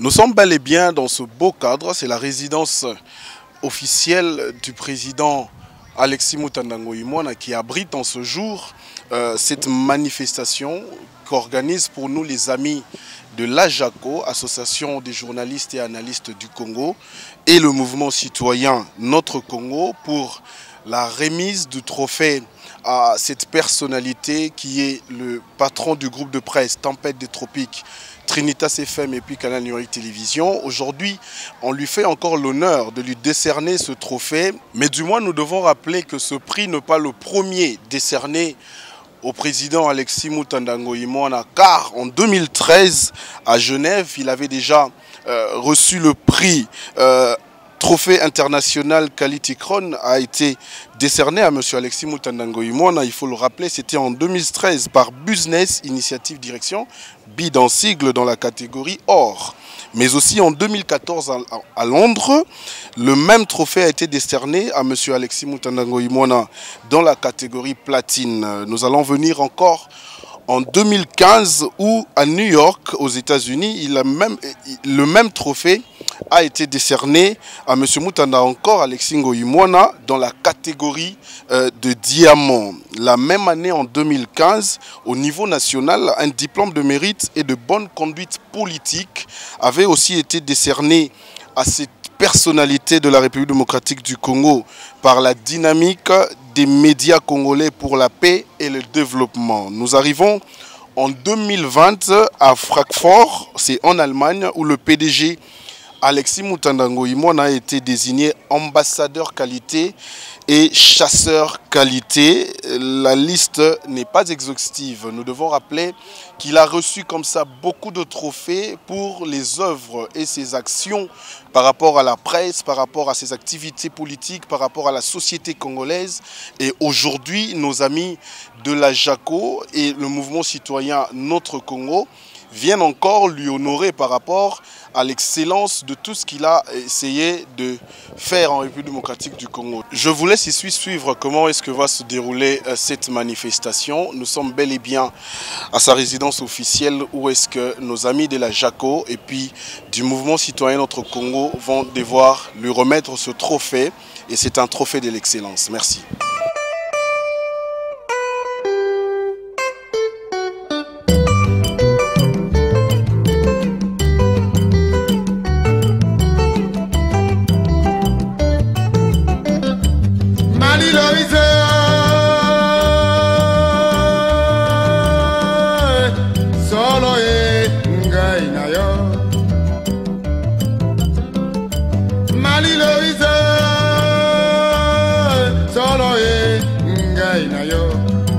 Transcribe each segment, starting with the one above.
Nous sommes bel et bien dans ce beau cadre, c'est la résidence officielle du président Alexis Moutanda Ngoïmoana qui abrite en ce jour cette manifestation qu'organise pour nous les amis de l'AJACO, Association des journalistes et analystes du Congo, et le mouvement citoyen Notre Congo pour la remise du trophée à cette personnalité qui est le patron du groupe de presse Tempête des Tropiques, Trinitas FM et puis Canal Numérique Télévision. Aujourd'hui, on lui fait encore l'honneur de lui décerner ce trophée. Mais du moins, nous devons rappeler que ce prix n'est pas le premier décerné au président Alexis Moutanda Ngoïmoana, car en 2013, à Genève, il avait déjà reçu le prix Trophée international Quality Crown a été décerné à M. Alexis Moutanda Ngoïmoana. Il faut le rappeler, c'était en 2013 par Business Initiative Direction, BID en sigle dans la catégorie or. Mais aussi en 2014 à Londres, le même trophée a été décerné à M. Alexis Moutanda Ngoïmoana dans la catégorie platine. Nous allons venir encore en 2015 où à New York, aux États-Unis, le même trophée a été décerné à M. Moutanda encore, Alexis Ngoïmoana, dans la catégorie de diamant. La même année, en 2015, au niveau national, un diplôme de mérite et de bonne conduite politique avait aussi été décerné à cette personnalité de la République démocratique du Congo par la dynamique des médias congolais pour la paix et le développement. Nous arrivons en 2020 à Francfort, c'est en Allemagne, où le PDG Alexis Moutanda Ngoïmoana a été désigné ambassadeur qualité et chasseur qualité. La liste n'est pas exhaustive. Nous devons rappeler qu'il a reçu comme ça beaucoup de trophées pour les œuvres et ses actions par rapport à la presse, par rapport à ses activités politiques, par rapport à la société congolaise. Et aujourd'hui, nos amis de la JACO et le mouvement citoyen Notre Congo viennent encore lui honorer par rapport à l'excellence de tout ce qu'il a essayé de faire en République démocratique du Congo. Je vous laisse ici suivre comment est-ce que va se dérouler cette manifestation. Nous sommes bel et bien à sa résidence officielle où est-ce que nos amis de la JACO et puis du mouvement citoyen Notre Congo vont devoir lui remettre ce trophée. Et c'est un trophée de l'excellence. Merci.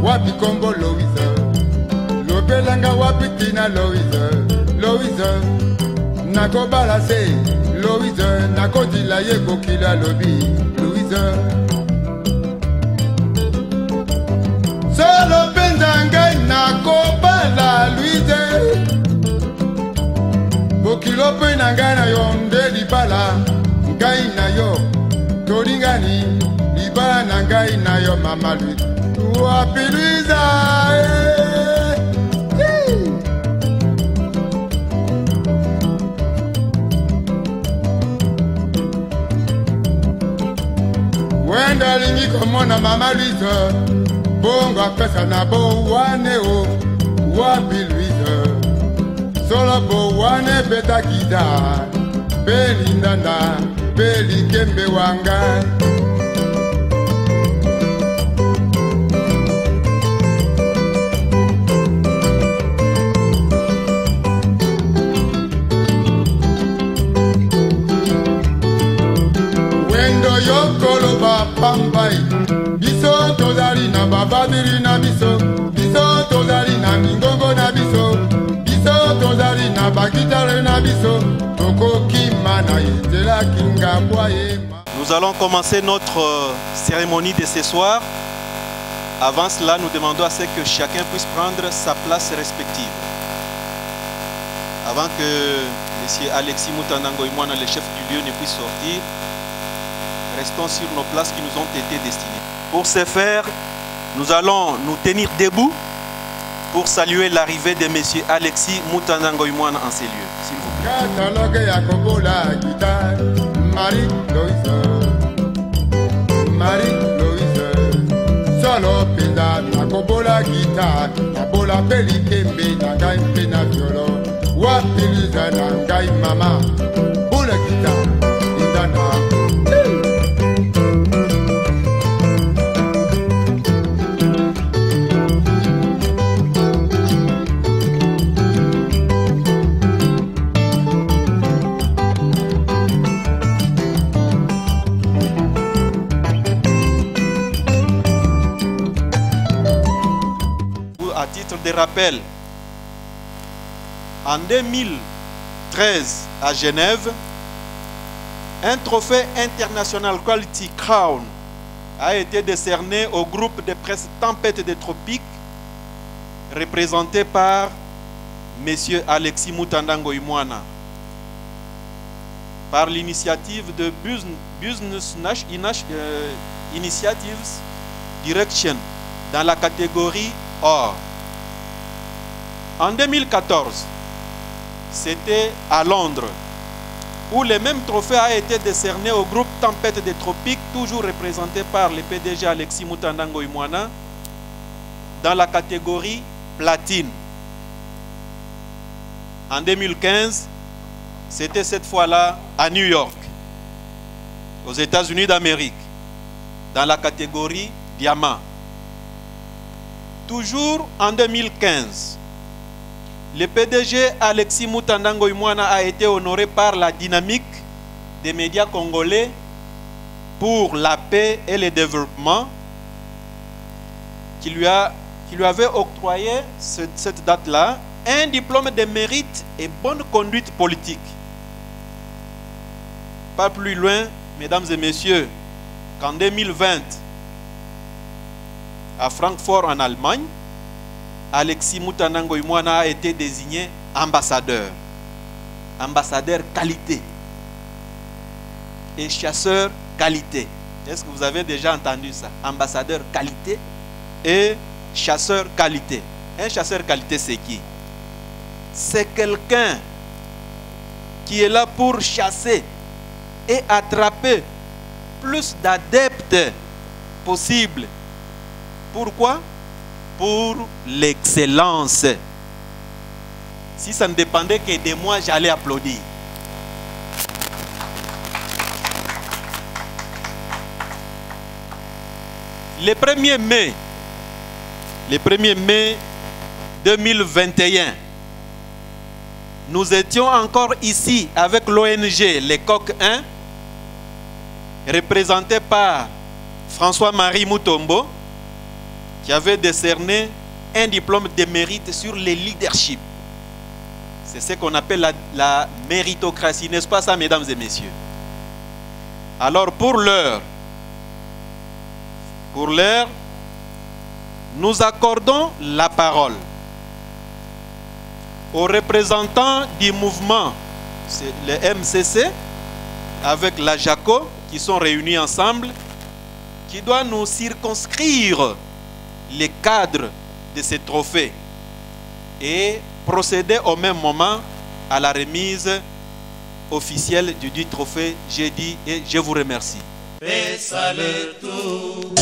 Wapi Kombo Louise, Lobelanga wapi Tina Louise, Louise, Nako Balase, Louise, Nako Dilaye Bokila Lobi, Louise. Solo Bendanga Nako Bala Louise, Bokilo Penanga na Yonde Libala, Ngai na yo, Toringani, Libala na Ngai na yo Mama Louise. Wapi Luisa, wenda lingi komona Mama Luisa, bonga pesa na bo wane o. Wapi Luisa, solo bo wane beta kida, beli ndanda, beli kembe wanga. Pambai, biso tozali na babadiri na biso, biso tozali na mingongo na biso, biso tozali na bakitare na biso, toko kima na itela kinga boye. Nous allons commencer notre cérémonie de ce soir. Avant cela, nous demandons à ce que chacun puisse prendre sa place respective. Avant que M. Alexis Moutanda Ngoïmoana, le chef du lieu, ne puisse sortir, restons sur nos places qui nous ont été destinées. Pour ce faire, nous allons nous tenir debout pour saluer l'arrivée de M. Alexis Mutanda Ngoyimwana en ces lieux. S'il vous plaît. Catalogue ya kobola guitare, Marie-Louise, Marie-Louise, solo penda na kobola guitare, na bola peli kembe na ngai mpe na violo, wapiluza na ngai mama, bola guitare, indana. À titre de rappel, en 2013 à Genève, un trophée international Quality Crown a été décerné au groupe de presse Tempête des Tropiques, représenté par M. Alexis Mutanda Ngoyimwana, par l'initiative de Business Initiatives Direction dans la catégorie Or. En 2014, c'était à Londres, où le même trophée a été décerné au groupe Tempête des Tropiques, toujours représenté par le PDG Alexis Mutanda Ngoyimwana, dans la catégorie Platine. En 2015, c'était cette fois-là à New York, aux États-Unis d'Amérique, dans la catégorie Diamant. Toujours en 2015, le PDG Alexis Mutanda Ngoyimwana a été honoré par la dynamique des médias congolais pour la paix et le développement, qui lui avait octroyé cette date-là un diplôme de mérite et bonne conduite politique. Pas plus loin, mesdames et messieurs, qu'en 2020, à Francfort en Allemagne, Alexis Mutanda Ngoyimwana a été désigné ambassadeur. Ambassadeur qualité. Et chasseur qualité. Est-ce que vous avez déjà entendu ça? Ambassadeur qualité et chasseur qualité. Un chasseur qualité, c'est qui? C'est quelqu'un qui est là pour chasser et attraper plus d'adeptes possible. Pourquoi? Pour l'excellence. Si ça ne dépendait que de moi, j'allais applaudir. Le 1er mai 2021, nous étions encore ici avec l'ONG Les Coq 1, représenté par François-Marie Mutombo, qui avait décerné un diplôme de mérite sur le leadership. C'est ce qu'on appelle la méritocratie, n'est-ce pas ça, mesdames et messieurs? Alors pour l'heure, nous accordons la parole aux représentants du mouvement, c'est le MCC, avec la JACO, qui sont réunis ensemble, qui doit nous circonscrire les cadres de ces trophées et procéder au même moment à la remise officielle du dit trophée. J'ai dit et je vous remercie. Pesa le tout,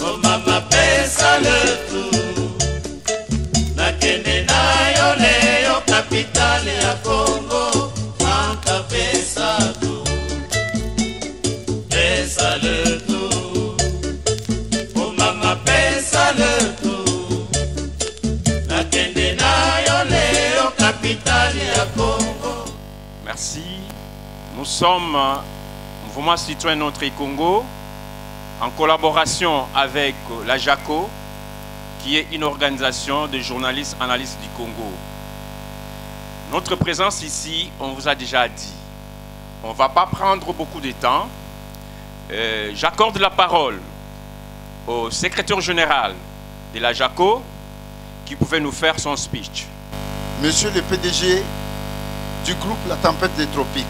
oh mama pesa le tout, na kende na yo leo capitale ya Congo, anka pesa tout, pesa le tout, oh mama pesa le tout, na kende na yo leo capitale ya Congo. Merci. Nous sommes Mouvement Citoyen Notre Congo, en collaboration avec la JACO, qui est une organisation de journalistes analystes du Congo. Notre présence ici, on vous a déjà dit, on ne va pas prendre beaucoup de temps. J'accorde la parole au secrétaire général de la JACO, qui pouvait nous faire son speech. Monsieur le PDG du groupe La Tempête des Tropiques,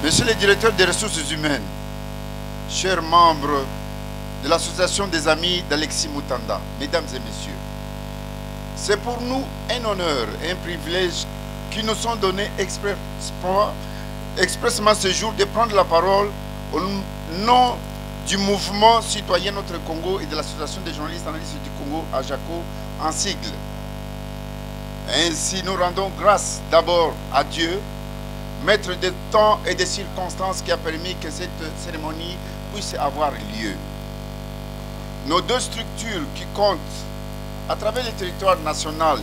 Monsieur le directeur des ressources humaines, chers membres de l'association des amis d'Alexis Mutanda, mesdames et messieurs, C'est pour nous un honneur et un privilège qui nous sont donnés expressément ce jour de prendre la parole au nom du mouvement citoyen Notre Congo et de l'association des journalistes analystes du Congo, AJACO, en sigle. Ainsi, nous rendons grâce d'abord à Dieu, maître des temps et des circonstances qui a permis que cette cérémonie puisse avoir lieu. Nos deux structures qui comptent à travers le territoire national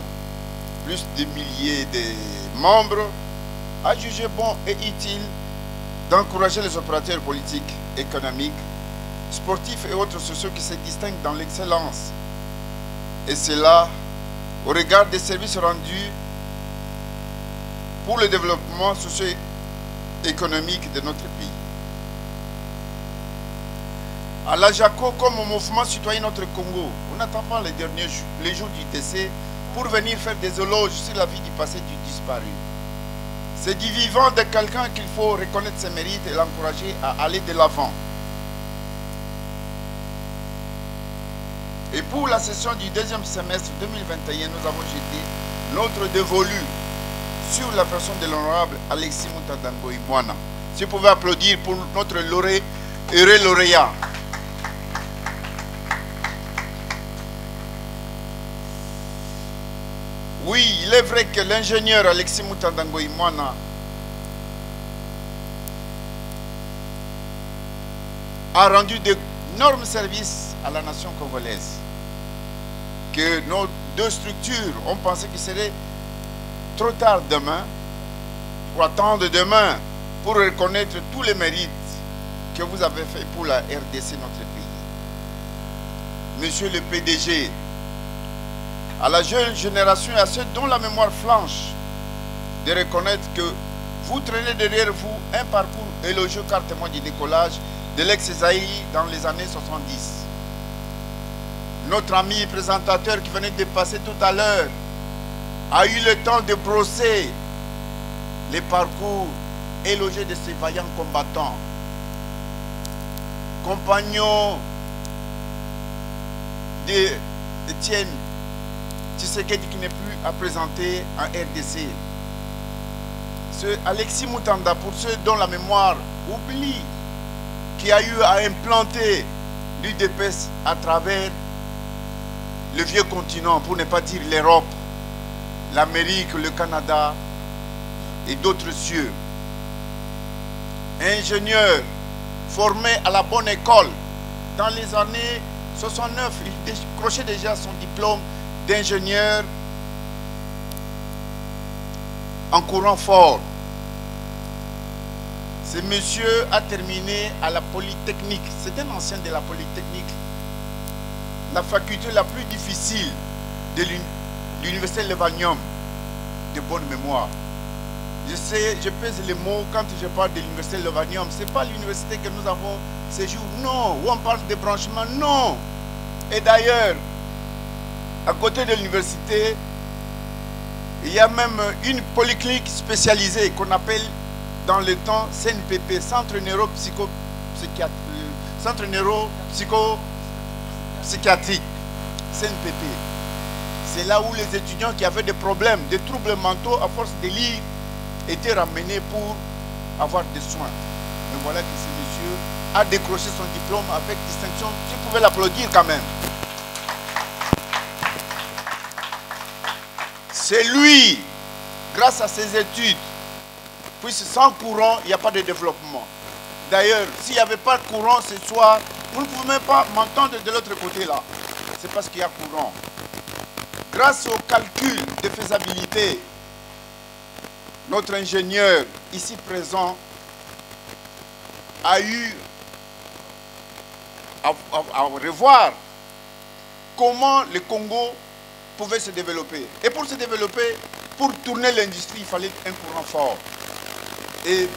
plus de milliers de membres a jugé bon et utile d'encourager les opérateurs politiques, économiques, sportifs et autres sociaux qui se distinguent dans l'excellence. Et cela au regard des services rendus pour le développement socio-économique de notre pays. À l'AJACO, comme au mouvement citoyen Notre Congo, on n'attend pas les jours du décès pour venir faire des éloges sur la vie du passé du disparu. C'est du vivant de quelqu'un qu'il faut reconnaître ses mérites et l'encourager à aller de l'avant. Et pour la session du deuxième semestre 2021, nous avons jeté notre dévolu sur la personne de l'honorable Alexis Mutandangoy Mwana. Si vous pouvez applaudir pour notre heureux lauréat. Oui, il est vrai que l'ingénieur Alexis Mutandangoy Mwana a rendu d'énormes services à la nation congolaise. Que nos deux structures ont pensé qu'il serait trop tard demain, pour attendre demain, pour reconnaître tous les mérites que vous avez fait pour la RDC, notre pays. Monsieur le PDG, à la jeune génération et à ceux dont la mémoire flanche, de reconnaître que vous traînez derrière vous un parcours élogieux car témoin du décollage de l'ex-Zaïre dans les années 70. Notre ami présentateur qui venait de passer tout à l'heure a eu le temps de brosser les parcours élogieux de ces vaillants combattants. Compagnons d'Étienne Tshisekedi qui n'est plus à présenter en RDC. Ce Alexis Mutanda, pour ceux dont la mémoire oublie, qui a eu à implanter l'UDPS à travers le vieux continent, pour ne pas dire l'Europe, l'Amérique, le Canada et d'autres cieux. Ingénieur formé à la bonne école dans les années 69, il décrochait déjà son diplôme d'ingénieur en courant fort. Ce monsieur a terminé à la Polytechnique. C'est un ancien de la Polytechnique. La faculté la plus difficile de l'université Levanium, de bonne mémoire. Je sais, je pèse les mots quand je parle de l'université Levanium. Ce n'est pas l'université que nous avons ces jours, non. Où on parle de branchement, non. Et d'ailleurs, à côté de l'université, il y a même une polyclinique spécialisée qu'on appelle dans le temps CNPP, Centre Neuropsychiatrique, CNPP. C'est là où les étudiants qui avaient des problèmes, des troubles mentaux à force de lire, étaient ramenés pour avoir des soins. Mais voilà que ce monsieur a décroché son diplôme avec distinction. Si vous pouvez l'applaudir quand même. C'est lui, grâce à ses études, puisque sans courant, il n'y a pas de développement. D'ailleurs, s'il n'y avait pas de courant ce soir, vous ne pouvez même pas m'entendre de l'autre côté là. C'est parce qu'il y a courant. Grâce au calcul de faisabilité, notre ingénieur ici présent a eu à revoir comment le Congo pouvait se développer. Et pour se développer, pour tourner l'industrie, il fallait un courant fort. Et M.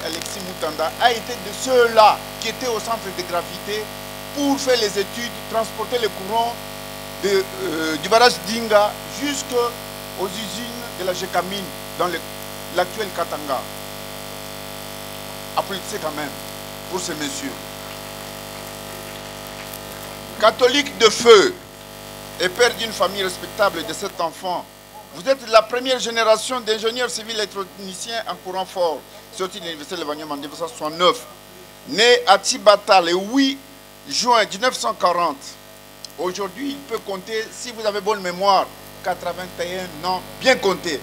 Alexis Mutanda a été de ceux-là qui étaient au centre de gravité pour faire les études, transporter le courant du barrage d'Inga jusqu'aux usines de la Gécamine dans l'actuel Katanga. Applaudissez quand même pour ce monsieur. Catholique de feu, et père d'une famille respectable de 7 enfants. Vous êtes la première génération d'ingénieurs civils électroniciens en courant fort, sorti de l'université de Levanium en 1969. Né à Tibata le 8 juin 1940. Aujourd'hui, il peut compter, si vous avez bonne mémoire, 81 ans, bien compté.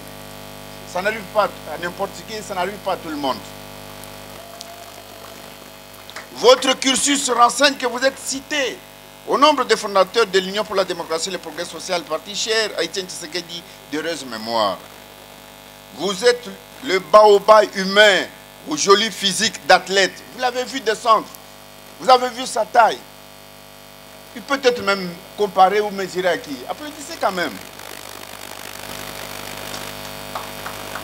Ça n'arrive pas à n'importe qui, ça n'arrive pas à tout le monde. Votre cursus renseigne que vous êtes cité au nombre de fondateurs de l'Union pour la démocratie et le progrès social, parti cher à Etienne Tshisekedi d'heureuse mémoire. Vous êtes le baobab humain au joli physique d'athlète. Vous l'avez vu descendre. Vous avez vu sa taille. Il peut être même comparé ou mesuré à qui? Applaudissez quand même.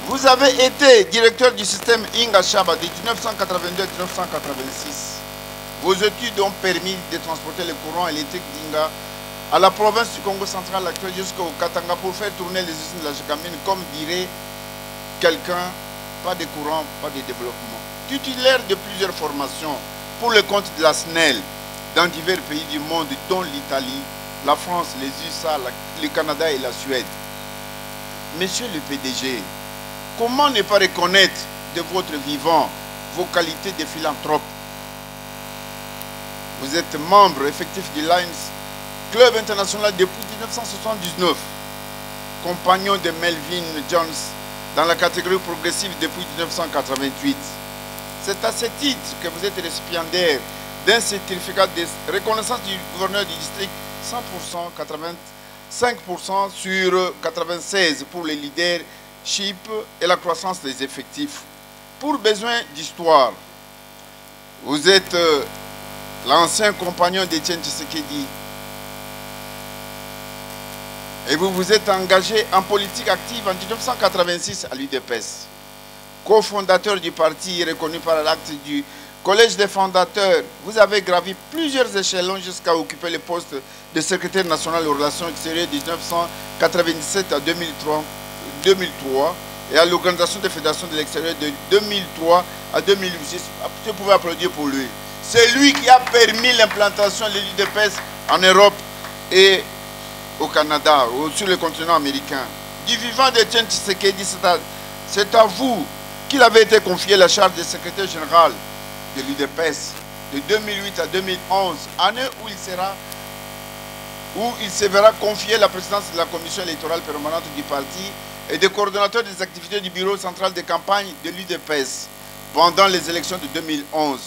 Vous avez été directeur du système Inga Shaba de 1982 à 1986. Vos études ont permis de transporter le courant électrique d'Inga à la province du Congo central actuelle jusqu'au Katanga pour faire tourner les usines de la Jacamine, comme dirait quelqu'un, pas de courant, pas de développement. Titulaire de plusieurs formations pour le compte de la SNEL dans divers pays du monde, dont l'Italie, la France, les USA, le Canada et la Suède. Monsieur le PDG, comment ne pas reconnaître de votre vivant vos qualités de philanthrope? Vous êtes membre effectif du Lions Club International depuis 1979, compagnon de Melvin Jones dans la catégorie progressive depuis 1988. C'est à ce titre que vous êtes récipiendaire d'un certificat de reconnaissance du gouverneur du district 100%, 85% sur 96 pour le leadership et la croissance des effectifs. Pour besoin d'histoire, vous êtes l'ancien compagnon d'Etienne Tshisekedi et vous vous êtes engagé en politique active en 1986 à l'UDPS. Co-fondateur du parti reconnu par l'acte du Collège des fondateurs, vous avez gravi plusieurs échelons jusqu'à occuper le poste de secrétaire national aux relations extérieures de 1997 à 2003 et à l'organisation des fédérations de l'extérieur de 2003 à 2006. Vous pouvez applaudir pour lui. C'est lui qui a permis l'implantation de l'UDPS en Europe et au Canada, sur le continent américain. Du vivant d'Etienne Tshisekedi, c'est à vous qu'il avait été confié la charge de secrétaire général de l'UDPS de 2008 à 2011, année où il se verra confier la présidence de la commission électorale permanente du parti et de coordonnateur des activités du bureau central de campagne de l'UDPS pendant les élections de 2011.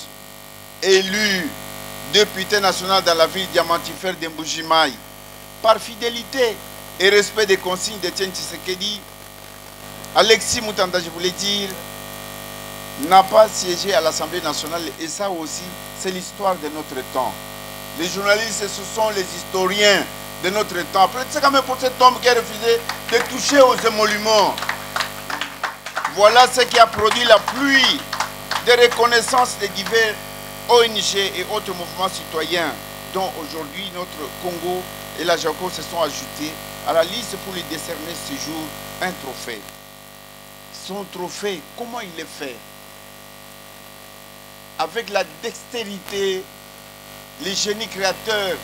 Élu député national dans la ville diamantifère de Mbujimaï, par fidélité et respect des consignes d'Etienne Tshisekedi, Alexis Moutanda, je voulais dire, n'a pas siégé à l'Assemblée nationale, et ça aussi, c'est l'histoire de notre temps. Les journalistes, ce sont les historiens de notre temps. C'est quand même pour cet homme qui a refusé de toucher aux émoluments. Voilà ce qui a produit la pluie de reconnaissance des divers ONG et autres mouvements citoyens, dont aujourd'hui notre Congo et la JACO se sont ajoutés à la liste pour lui décerner ce jour un trophée. Son trophée, comment il est fait? Avec la dextérité, les génies créateurs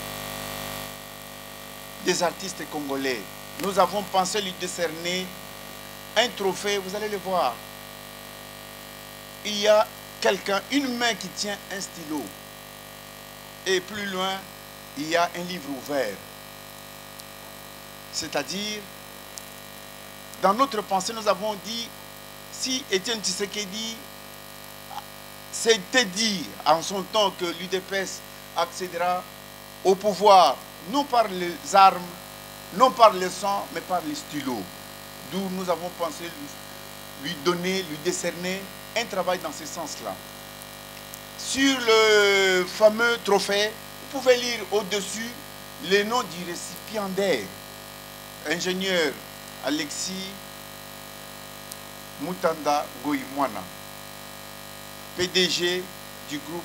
des artistes congolais. Nous avons pensé lui décerner un trophée, vous allez le voir. Il y a quelqu'un, une main qui tient un stylo. Et plus loin, il y a un livre ouvert. C'est-à-dire, dans notre pensée, nous avons dit, si Etienne Tshisekedi s'était dit en son temps que l'UDPS accédera au pouvoir, non par les armes, non par le sang, mais par les stylos. D'où nous avons pensé lui donner, lui décerner un travail dans ce sens-là. Sur le fameux trophée, vous pouvez lire au-dessus les noms du récipiendaire. Ingénieur Alexis Moutanda Goïmwana, PDG du groupe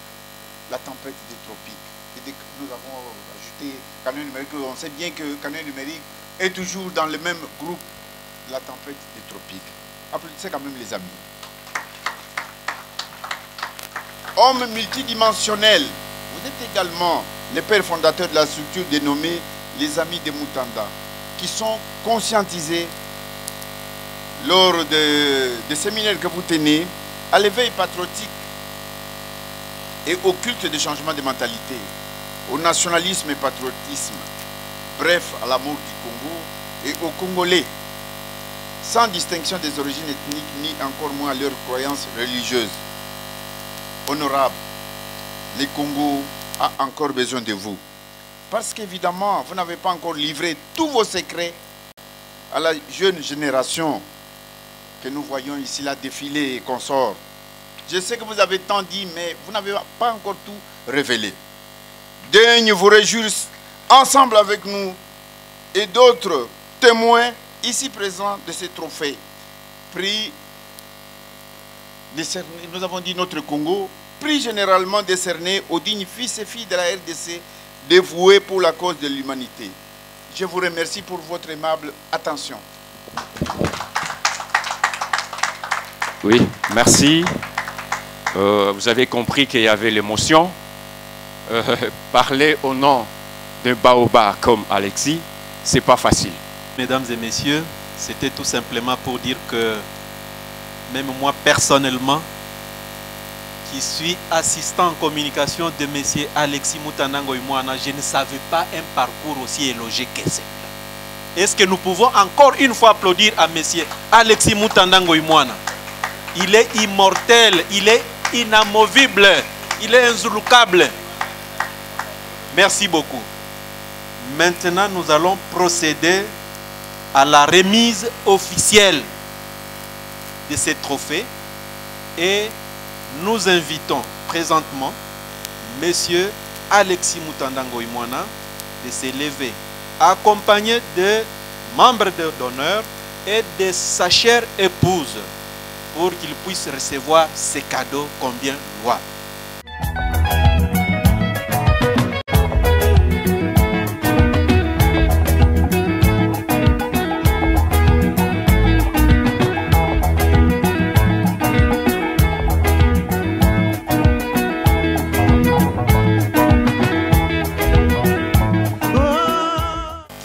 La Tempête des Tropiques. Et nous avons ajouté Canal Numérique. On sait bien que Canal Numérique est toujours dans le même groupe La Tempête des Tropiques. Applaudissez quand même les amis. Homme multidimensionnel, vous êtes également le père fondateur de la structure dénommée les amis de Mutanda, qui sont conscientisés lors des séminaires que vous tenez, à l'éveil patriotique et au culte de changement de mentalité, au nationalisme et patriotisme, bref, à l'amour du Congo et aux Congolais, sans distinction des origines ethniques ni encore moins leurs croyances religieuses. Honorables, le Congo a encore besoin de vous. Parce qu'évidemment, vous n'avez pas encore livré tous vos secrets à la jeune génération que nous voyons ici là défiler et consorts. Je sais que vous avez tant dit, mais vous n'avez pas encore tout révélé. Daigne vous réjouir ensemble avec nous et d'autres témoins ici présents de ces trophées. Prix décerné, nous avons dit notre Congo, prix généralement décerné aux dignes fils et filles de la RDC dévoués pour la cause de l'humanité. Je vous remercie pour votre aimable attention. Oui, merci. Vous avez compris qu'il y avait l'émotion. Parler au nom d'un baobab comme Alexis, c'est pas facile. Mesdames et messieurs, c'était tout simplement pour dire que même moi personnellement, qui suis assistant en communication de M. Alexis Mutanda Ngoïmouana, je ne savais pas un parcours aussi élogieux que celui-là. Est-ce que nous pouvons encore une fois applaudir à M. Alexis Mutanda Ngoïmouana? Il est immortel, il est inamovible, il est inzouloukable. Merci beaucoup. Maintenant, nous allons procéder à la remise officielle de ces trophées et nous invitons présentement M. Alexis Mutanda Ngoïmouana de s'élever, accompagné de membres d'honneur et de sa chère épouse, pour qu'il puisse recevoir ces cadeaux combien louables.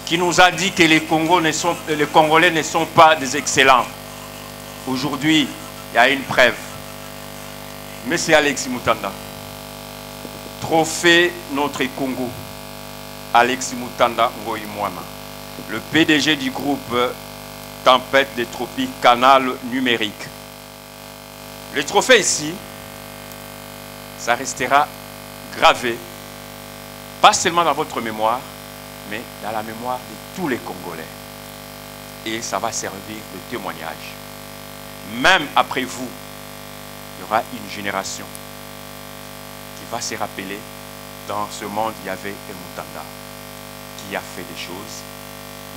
Qui nous a dit que les Congolais ne sont pas des excellents. Aujourd'hui, il y a une preuve. Monsieur Alexis Mutanda, trophée notre Congo, Alexis Mutanda Ngoïmouana, le PDG du groupe Tempête des Tropiques, Canal Numérique. Le trophée ici, ça restera gravé, pas seulement dans votre mémoire, mais dans la mémoire de tous les Congolais. Et ça va servir de témoignage. Même après vous, il y aura une génération qui va se rappeler, dans ce monde, il y avait un Mutanda qui a fait des choses,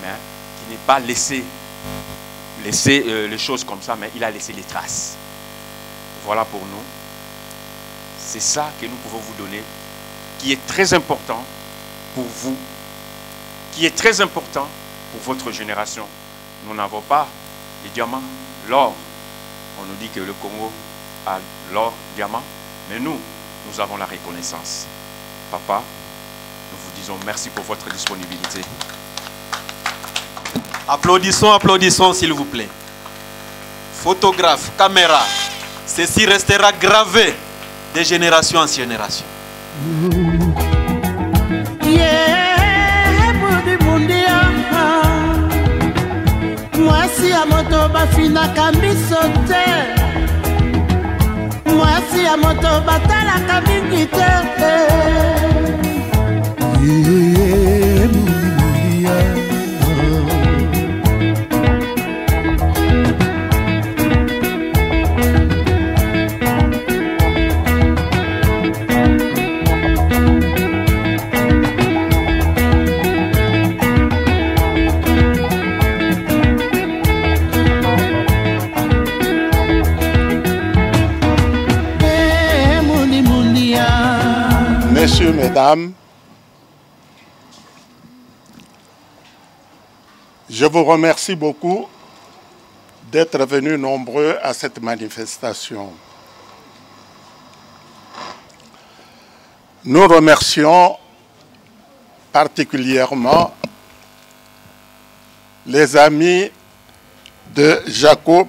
mais qui n'est pas laissé les choses comme ça, mais il a laissé les traces. Voilà pour nous. C'est ça que nous pouvons vous donner, qui est très important pour vous, qui est très important pour votre génération. Nous n'avons pas les diamants, l'or. On nous dit que le Congo a l'or, diamant, mais nous avons la reconnaissance. Papa, nous vous disons merci pour votre disponibilité. Applaudissons, applaudissons s'il vous plaît. Photographe, caméra, ceci restera gravé de génération en génération. Mwasi ya moto bafinaka miso te, mwasi ya moto batalaka mingi te. Messieurs, mesdames, je vous remercie beaucoup d'être venus nombreux à cette manifestation. Nous remercions particulièrement les amis de Jacob,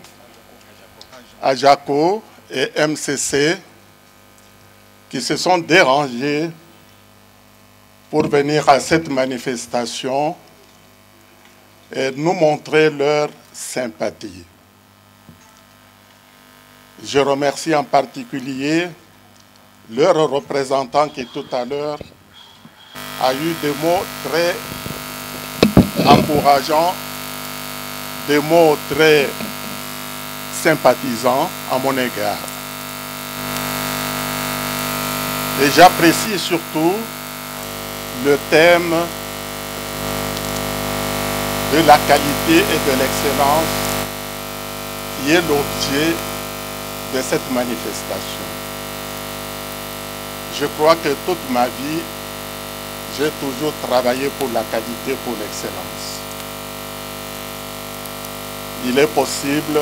Ajako et MCC qui se sont dérangés pour venir à cette manifestation et nous montrer leur sympathie. Je remercie en particulier leur représentant qui tout à l'heure a eu des mots très encourageants, des mots très sympathisants à mon égard. Et j'apprécie surtout le thème de la qualité et de l'excellence qui est l'objet de cette manifestation. Je crois que toute ma vie, j'ai toujours travaillé pour la qualité, pour l'excellence. Il est possible,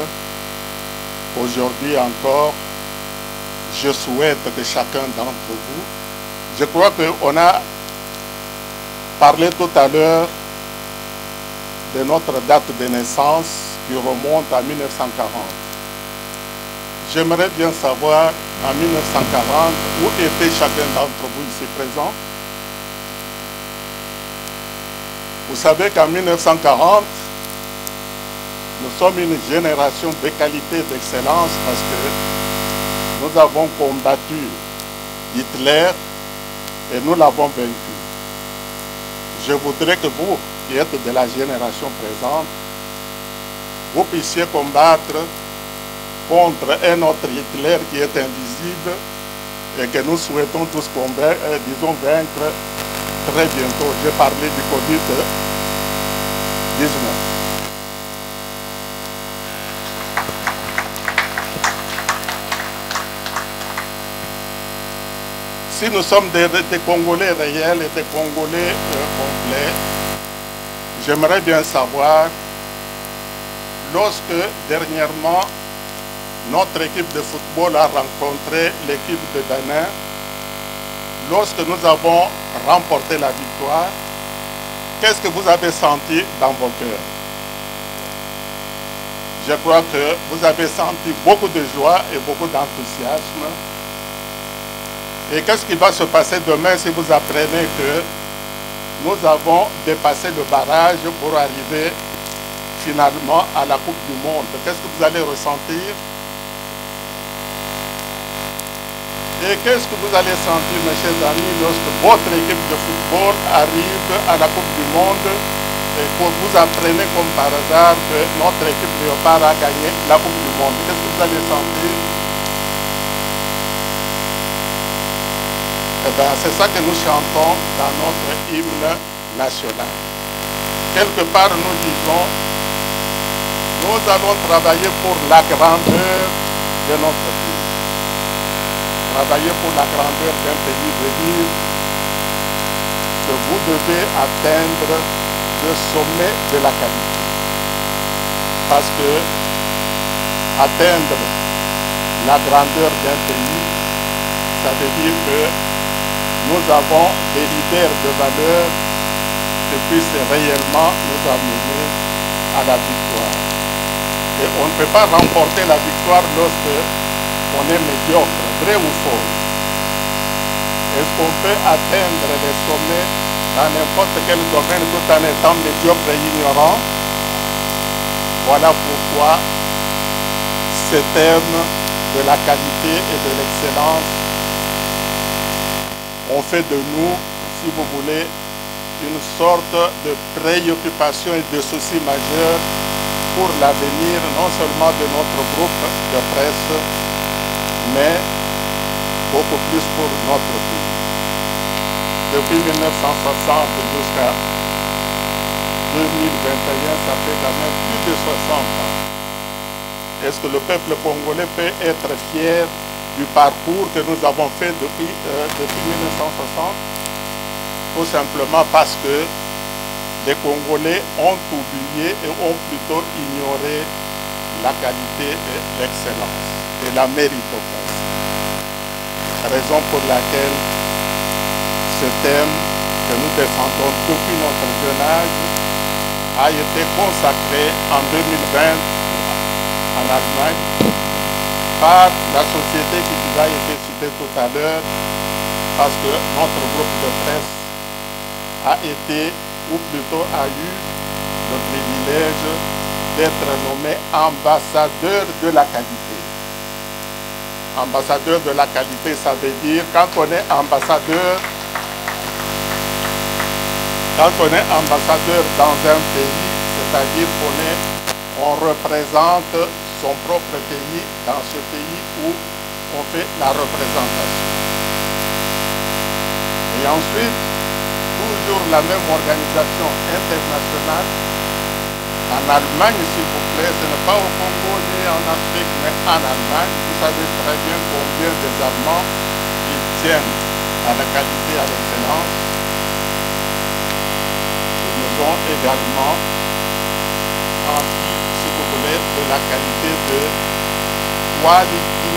aujourd'hui encore, je souhaite que chacun d'entre vous, je crois qu'on a parlé tout à l'heure de notre date de naissance qui remonte à 1940. J'aimerais bien savoir, en 1940, où était chacun d'entre vous ici présent. Vous savez qu'en 1940, nous sommes une génération de qualité et d'excellence parce que nous avons combattu Hitler et nous l'avons vaincu. Je voudrais que vous, qui êtes de la génération présente, vous puissiez combattre contre un autre Hitler qui est invisible et que nous souhaitons tous vaincre très bientôt. J'ai parlé du Covid-19. Si nous sommes des Congolais réels et des Congolais complets, j'aimerais bien savoir, lorsque dernièrement notre équipe de football a rencontré l'équipe de Bénin, lorsque nous avons remporté la victoire, qu'est-ce que vous avez senti dans vos cœurs? Je crois que vous avez senti beaucoup de joie et beaucoup d'enthousiasme. Et qu'est-ce qui va se passer demain si vous apprenez que nous avons dépassé le barrage pour arriver finalement à la Coupe du Monde? Qu'est-ce que vous allez ressentir? Et qu'est-ce que vous allez sentir, mes chers amis, lorsque votre équipe de football arrive à la Coupe du Monde et que vous apprenez comme par hasard que notre équipe Léopard a gagné la Coupe du Monde? Qu'est-ce que vous allez sentir? Eh bien, c'est ça que nous chantons dans notre hymne national. Quelque part, nous disons, nous allons travailler pour la grandeur de notre pays. Travailler pour la grandeur d'un pays veut dire que vous devez atteindre le sommet de la qualité. Parce que atteindre la grandeur d'un pays, ça veut dire que nous avons des leaders de valeur qui puissent réellement nous amener à la victoire. Et on ne peut pas remporter la victoire lorsque on est médiocre, vrai ou faux? Est-ce qu'on peut atteindre les sommets dans n'importe quel domaine tout en étant médiocre et ignorant? Voilà pourquoi ce thème de la qualité et de l'excellence ont fait de nous, si vous voulez, une sorte de préoccupation et de souci majeur pour l'avenir, non seulement de notre groupe de presse, mais beaucoup plus pour notre pays. Depuis 1960 jusqu'à 2021, ça fait quand même plus de 60 ans. Est-ce que le peuple congolais peut être fier du parcours que nous avons fait depuis 1960? Tout simplement parce que les Congolais ont oublié et ont plutôt ignoré la qualité et l'excellence et la méritocratie. Raison pour laquelle ce thème que nous défendons depuis notre jeune âge a été consacré en 2020 en Allemagne par la société qui vous a été citée tout à l'heure, parce que notre groupe de presse a été, ou plutôt a eu, le privilège d'être nommé ambassadeur de la qualité. Ambassadeur de la qualité, ça veut dire quand on est ambassadeur dans un pays, c'est-à-dire qu'on représente son propre pays dans ce pays où on fait la représentation. Et ensuite, toujours la même organisation internationale, en Allemagne s'il vous plaît, ce n'est pas au Congo ni en Afrique, mais en Allemagne. Vous savez très bien combien des Allemands qui tiennent à la qualité, à l'excellence. Ils nous ont également rempli, si vous voulez, de la qualité de Quality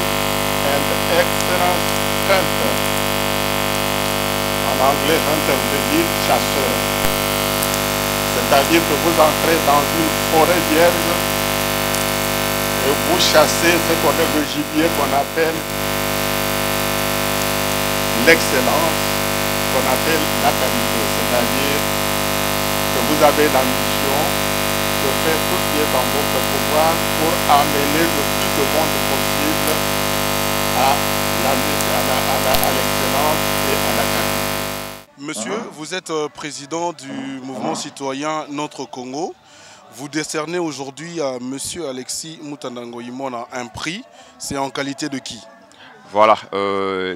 and Excellence Hunter. En anglais, hunter veut dire chasseur. C'est-à-dire que vous entrez dans une forêt vierge et vous chassez ce qu'on est le gibier qu'on appelle l'excellence, qu'on appelle la qualité. C'est-à-dire que vous avez la mission de faire tout ce qui est en votre pouvoir pour amener le plus de monde possible à l'excellence et à la qualité. Monsieur, vous êtes président du mouvement citoyen Notre Congo. Vous décernez aujourd'hui à Monsieur Alexis Mutanda Ngoyimona un prix. C'est en qualité de qui? Voilà,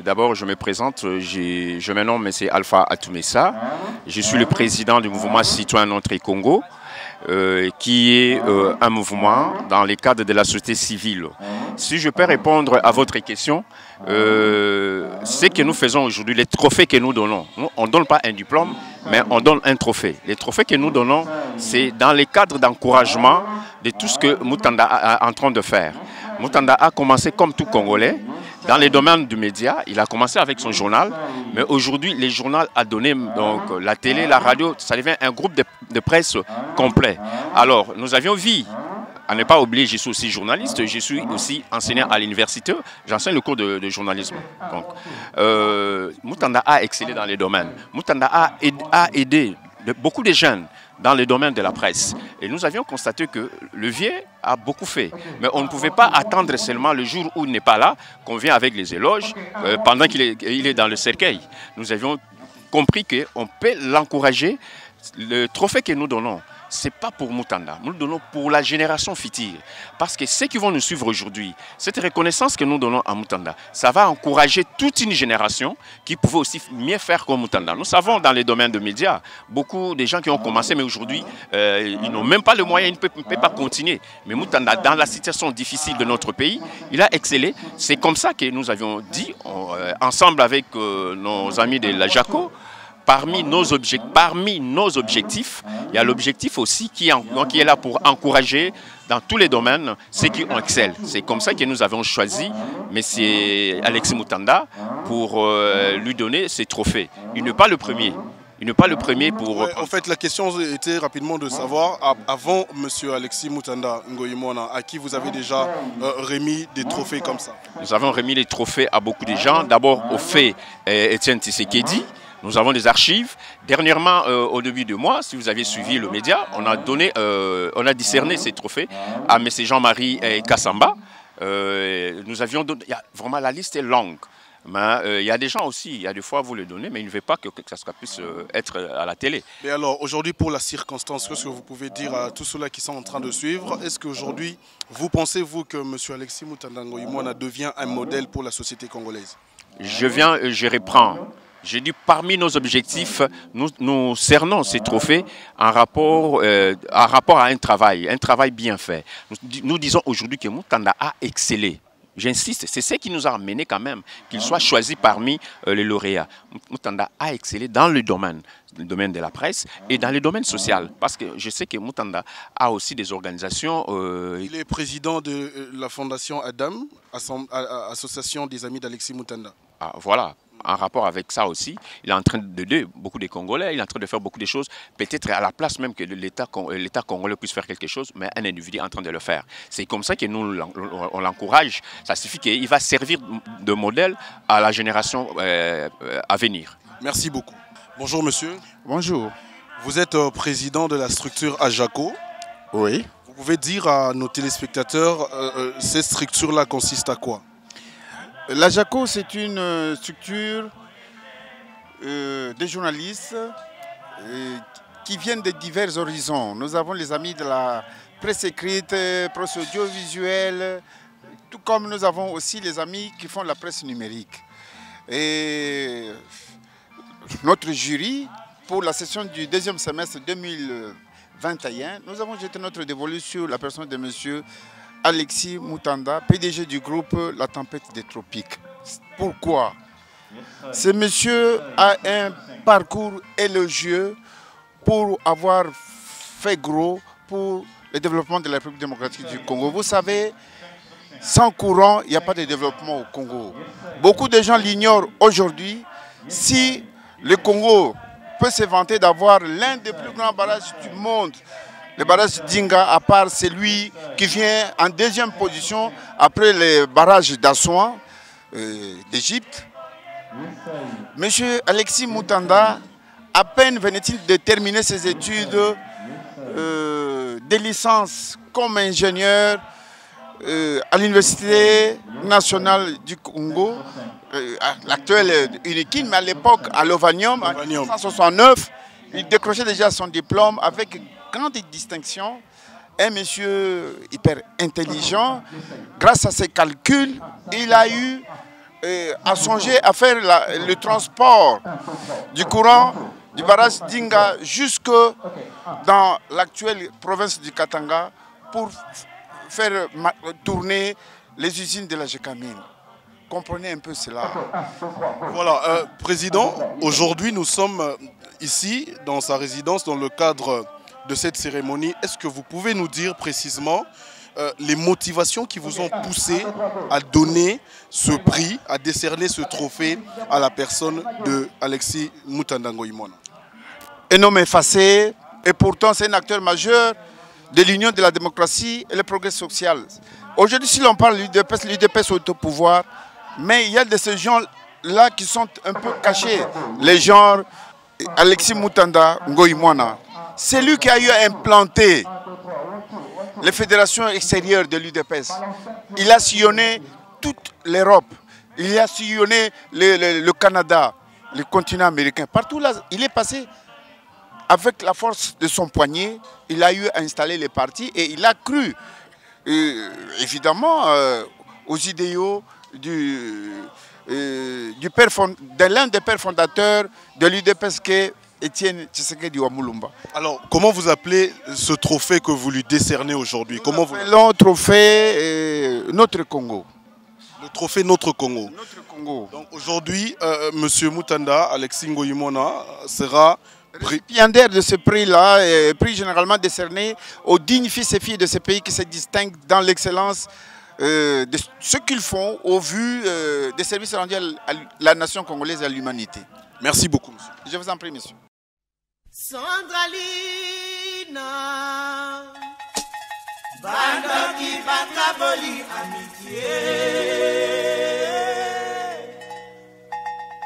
d'abord je me présente, je me nomme M. Alpha Atumessa. Je suis le président du mouvement citoyen Notre Congo, qui est un mouvement dans le cadre de la société civile. Si je peux répondre à votre question, ce que nous faisons aujourd'hui, les trophées que nous donnons, on ne donne pas un diplôme, mais on donne un trophée. Les trophées que nous donnons, c'est dans le cadre d'encouragement de tout ce que Mutanda est en train de faire. Mutanda a commencé comme tout Congolais, dans les domaines du média. Il a commencé avec son journal, mais aujourd'hui, les journaux a donné, donc la télé, la radio, ça devient un groupe de presse complet. Alors, nous avions vu, à ne pas oublier, je suis aussi journaliste, je suis aussi enseignant à l'université, j'enseigne le cours de journalisme. Donc, Mutanda a excellé dans les domaines. Mutanda a aidé beaucoup de jeunes dans le domaine de la presse. Et nous avions constaté que le vieux a beaucoup fait. Mais on ne pouvait pas attendre seulement le jour où il n'est pas là, qu'on vient avec les éloges, pendant qu'il est dans le cercueil. Nous avions compris qu'on peut l'encourager. Le trophée que nous donnons, ce n'est pas pour Mutanda, nous le donnons pour la génération future. Parce que ceux qui vont nous suivre aujourd'hui, cette reconnaissance que nous donnons à Mutanda, ça va encourager toute une génération qui pouvait aussi mieux faire comme Mutanda. Nous savons dans les domaines de médias, beaucoup de gens qui ont commencé, mais aujourd'hui, ils n'ont même pas le moyen, ils ne peuvent pas continuer. Mais Mutanda, dans la situation difficile de notre pays, il a excellé. C'est comme ça que nous avions dit, ensemble avec nos amis de la JACO, parmi nos objectifs, il y a l'objectif aussi qui est là pour encourager dans tous les domaines ceux qui ont excellé. C'est comme ça que nous avons choisi M. Alexis Mutanda pour lui donner ces trophées. Il n'est pas le premier. Il n'est pas le premier pour... Ouais, en fait, la question était rapidement de savoir, avant M. Alexis Mutanda Ngoyimona, à qui vous avez déjà remis des trophées comme ça? Nous avons remis des trophées à beaucoup de gens. D'abord au fait Étienne Tshisekedi. Nous avons des archives. Dernièrement, au début du mois, si vous avez suivi le média, on a discerné ces trophées à M. Jean-Marie Kassamba. Nous avions donné, vraiment la liste est longue. Mais il y a des gens aussi, il y a des fois vous le donnez, mais ils ne veulent pas que ça puisse être à la télé. Mais alors, aujourd'hui, pour la circonstance, qu'est-ce que vous pouvez dire à tous ceux-là qui sont en train de suivre? Est-ce qu'aujourd'hui, vous pensez-vous que M. Alexis Mutanda Ngoyimona devient un modèle pour la société congolaise? Je reprends. J'ai dit, parmi nos objectifs, nous cernons ces trophées en rapport à un travail bien fait. Nous disons aujourd'hui que Mutanda a excellé. J'insiste, c'est ce qui nous a amené quand même qu'il soit choisi parmi les lauréats. Mutanda a excellé dans le domaine de la presse et dans le domaine social. Parce que je sais que Mutanda a aussi des organisations... Il est président de la fondation Adam, Association des Amis d'Alexis Mutanda. Ah, voilà. en rapport avec ça aussi, il est en train d'aider beaucoup de Congolais, il est en train de faire beaucoup de choses, peut-être à la place même que l'État congolais puisse faire quelque chose, mais un individu est en train de le faire. C'est comme ça que nous, on l'encourage. Ça signifie qu'il va servir de modèle à la génération à venir. Merci beaucoup. Bonjour monsieur. Bonjour. Vous êtes président de la structure AJACO. Oui. Vous pouvez dire à nos téléspectateurs, cette structure-là consiste à quoi? L'AJACO, c'est une structure des journalistes qui viennent de divers horizons. Nous avons les amis de la presse écrite, presse audiovisuelle, tout comme nous avons aussi les amis qui font la presse numérique. Et notre jury, pour la session du deuxième semestre 2021, nous avons jeté notre dévolu sur la personne de M. Alexis Moutanda, PDG du groupe La Tempête des Tropiques. Pourquoi? Ce monsieur a un parcours élogieux pour avoir fait gros pour le développement de la République démocratique du Congo. Vous savez, sans courant, il n'y a pas de développement au Congo. Beaucoup de gens l'ignorent aujourd'hui. Si le Congo peut se vanter d'avoir l'un des plus grands barrages du monde, le barrage d'Inga, à part celui qui vient en deuxième position après les barrages d'Assouan d'Égypte. Monsieur Alexis Moutanda, à peine venait-il de terminer ses études de licence comme ingénieur à l'Université nationale du Congo, l'actuelle UNIKIN, mais à l'époque à l'Ovanium, en 1969, il décrochait déjà son diplôme avec grande distinction. Un monsieur hyper intelligent, grâce à ses calculs, il a eu à songer à faire le transport du courant du barrage d'Inga jusque dans l'actuelle province du Katanga pour faire tourner les usines de la Gécamine. Comprenez un peu cela. Voilà, Président, aujourd'hui nous sommes ici dans sa résidence dans le cadre de cette cérémonie. Est-ce que vous pouvez nous dire précisément les motivations qui vous ont poussé à donner ce prix, à décerner ce trophée à la personne de Alexis Moutanda Ngoïmona? Un homme effacé, et pourtant c'est un acteur majeur de l'union de la démocratie et le progrès social. Aujourd'hui, si l'on parle de l'UDPS au pouvoir, mais il y a de ces gens-là qui sont un peu cachés. Les gens, Alexis Moutanda Ngoïmona, c'est lui qui a eu à implanter les fédérations extérieures de l'UDPS. Il a sillonné toute l'Europe. Il a sillonné le Canada, le continent américain. Partout là, il est passé avec la force de son poignet. Il a eu à installer les partis et il a cru, évidemment, aux idéaux de l'un des pères fondateurs de l'UDPS, Étienne Tshisekedi Wamulumba. Alors, comment vous appelez ce trophée que vous lui décernez aujourd'hui? Comment vous appelons trophée Notre Congo. Le trophée Notre Congo. Notre Congo. Donc aujourd'hui, M. Moutanda, Alexis Ngoïmona, sera récipiendaire de ce prix-là, prix généralement décerné aux dignes fils et filles de ces pays qui se distinguent dans l'excellence de ce qu'ils font au vu des services rendus à la nation congolaise et à l'humanité. Merci beaucoup, monsieur. Je vous en prie, monsieur. Sandralina Bandoki Bakaboli amitié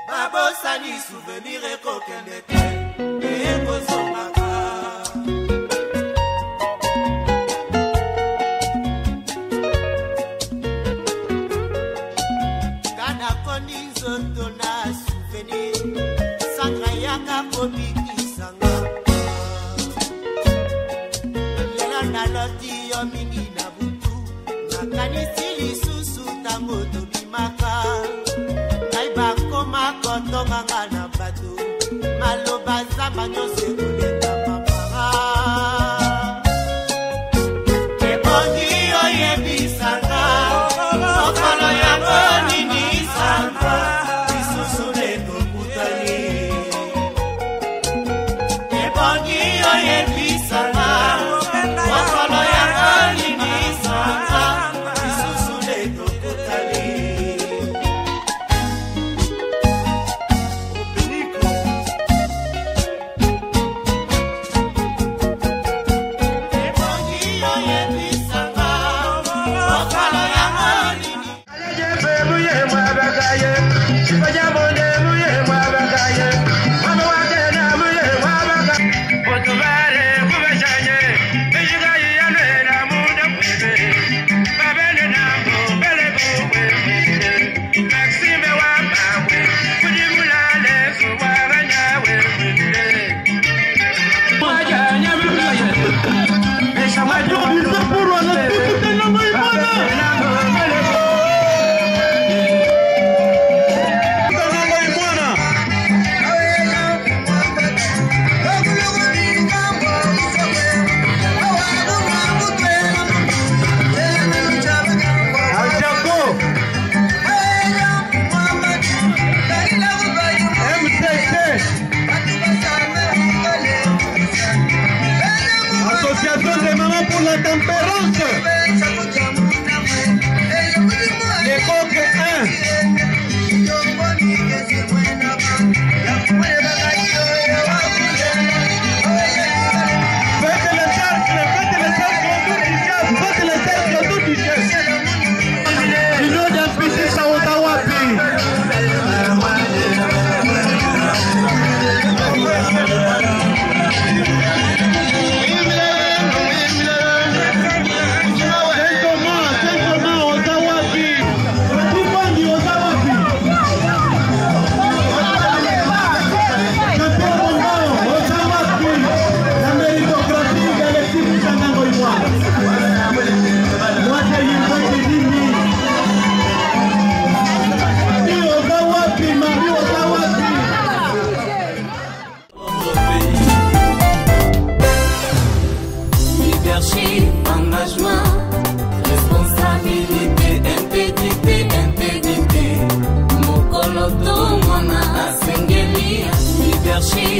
Babosani souvenir et kokendeke et Bosomaka Kana koni zoto na souvenir Sangrayaka kobiki sanga Lela naloti yo mingi na butu Nakanisi lisusu tango tobimaka Ngai bakoma kotonga nga na bato Maloba zamba nyonse koleka mapara Ebongi oyebisanga Mokolo yango nini sanga Lisusu leto kutani Ebongi oyebisanga Mokolo yango nini sanga Lisusu leto kutani les mamans pour la tempérance. Les coques 1. Faites le cercle autour du jeu. L'union d'un petit Saotawapi. Engagement, responsabilité, intégrité, Mokoloto, Mona, Asengeli, leadership.